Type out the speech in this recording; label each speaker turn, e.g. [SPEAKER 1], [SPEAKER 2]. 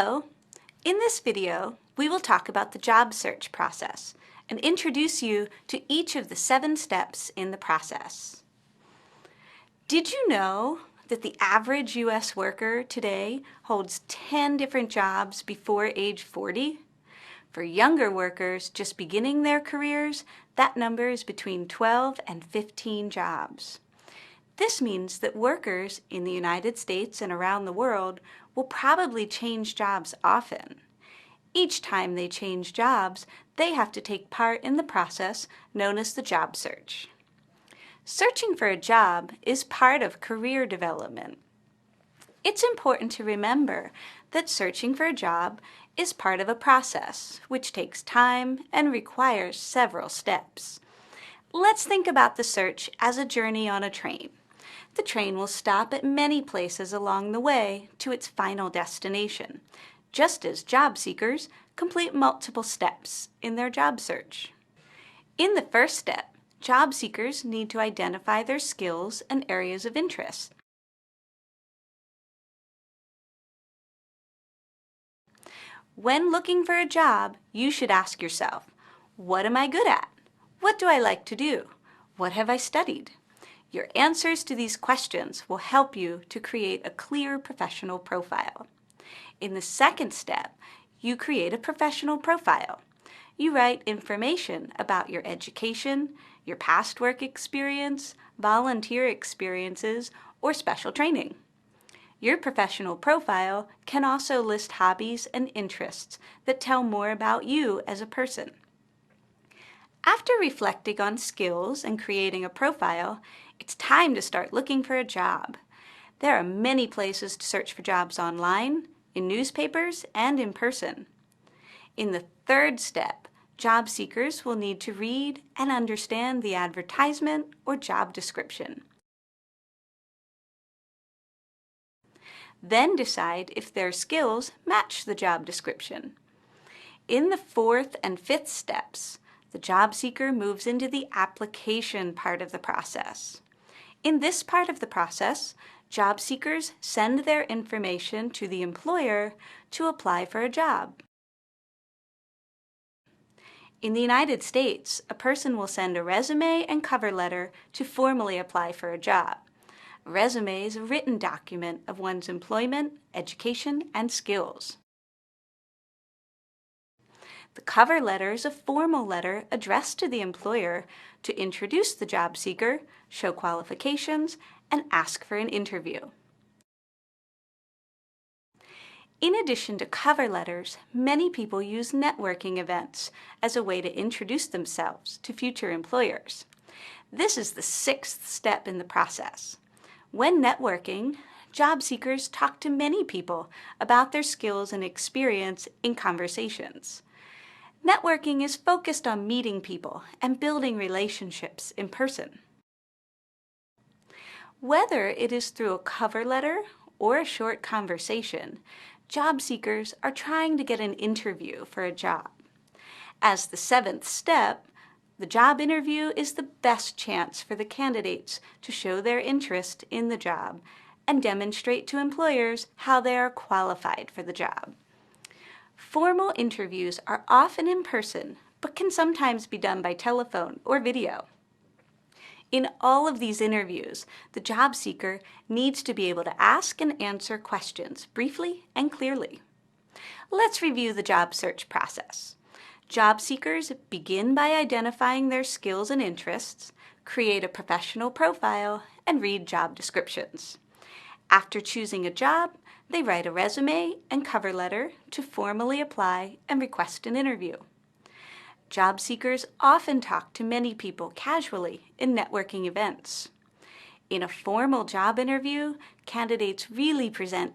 [SPEAKER 1] Hello! In this video, we will talk about the job search process and introduce you to each of the 7 steps in the process. Did you know that the average U.S. worker today holds 10 different jobs before age 40? For younger workers just beginning their careers, that number is between 12 and 15 jobs. This means that workers in the United States and around the world will probably change jobs often. Each time they change jobs, they have to take part in the process known as the job search. Searching for a job is part of career development. It's important to remember that searching for a job is part of a process which takes time and requires several steps. Let's think about the search as a journey on a train. The train will stop at many places along the way to its final destination, just as job seekers complete multiple steps in their job search. In the first step, job seekers need to identify their skills and areas of interest. When looking for a job, you should ask yourself, what am I good at? What do I like to do? What have I studied? Your answers to these questions will help you to create a clear professional profile. In the second step, you create a professional profile. You write information about your education, your past work experience, volunteer experiences, or special training. Your professional profile can also list hobbies and interests that tell more about you as a person. After reflecting on skills and creating a profile, it's time to start looking for a job. There are many places to search for jobs online, in newspapers, and in person. In the third step, job seekers will need to read and understand the advertisement or job description. Then decide if their skills match the job description. In the fourth and fifth steps, the job seeker moves into the application part of the process. In this part of the process, job seekers send their information to the employer to apply for a job. In the United States, a person will send a resume and cover letter to formally apply for a job. A resume is a written document of one's employment, education, and skills. The cover letter is a formal letter addressed to the employer to introduce the job seeker, show qualifications, and ask for an interview. In addition to cover letters, many people use networking events as a way to introduce themselves to future employers. This is the 6th step in the process. When networking, job seekers talk to many people about their skills and experience in conversations. Networking is focused on meeting people and building relationships in person. Whether it is through a cover letter or a short conversation, job seekers are trying to get an interview for a job. As the 7th step, the job interview is the best chance for the candidates to show their interest in the job and demonstrate to employers how they are qualified for the job. Formal interviews are often in person, but can sometimes be done by telephone or video. In all of these interviews, the job seeker needs to be able to ask and answer questions briefly and clearly. Let's review the job search process. Job seekers begin by identifying their skills and interests, create a professional profile, and read job descriptions. After choosing a job, they write a resume and cover letter to formally apply and request an interview. Job seekers often talk to many people casually in networking events. In a formal job interview, candidates really present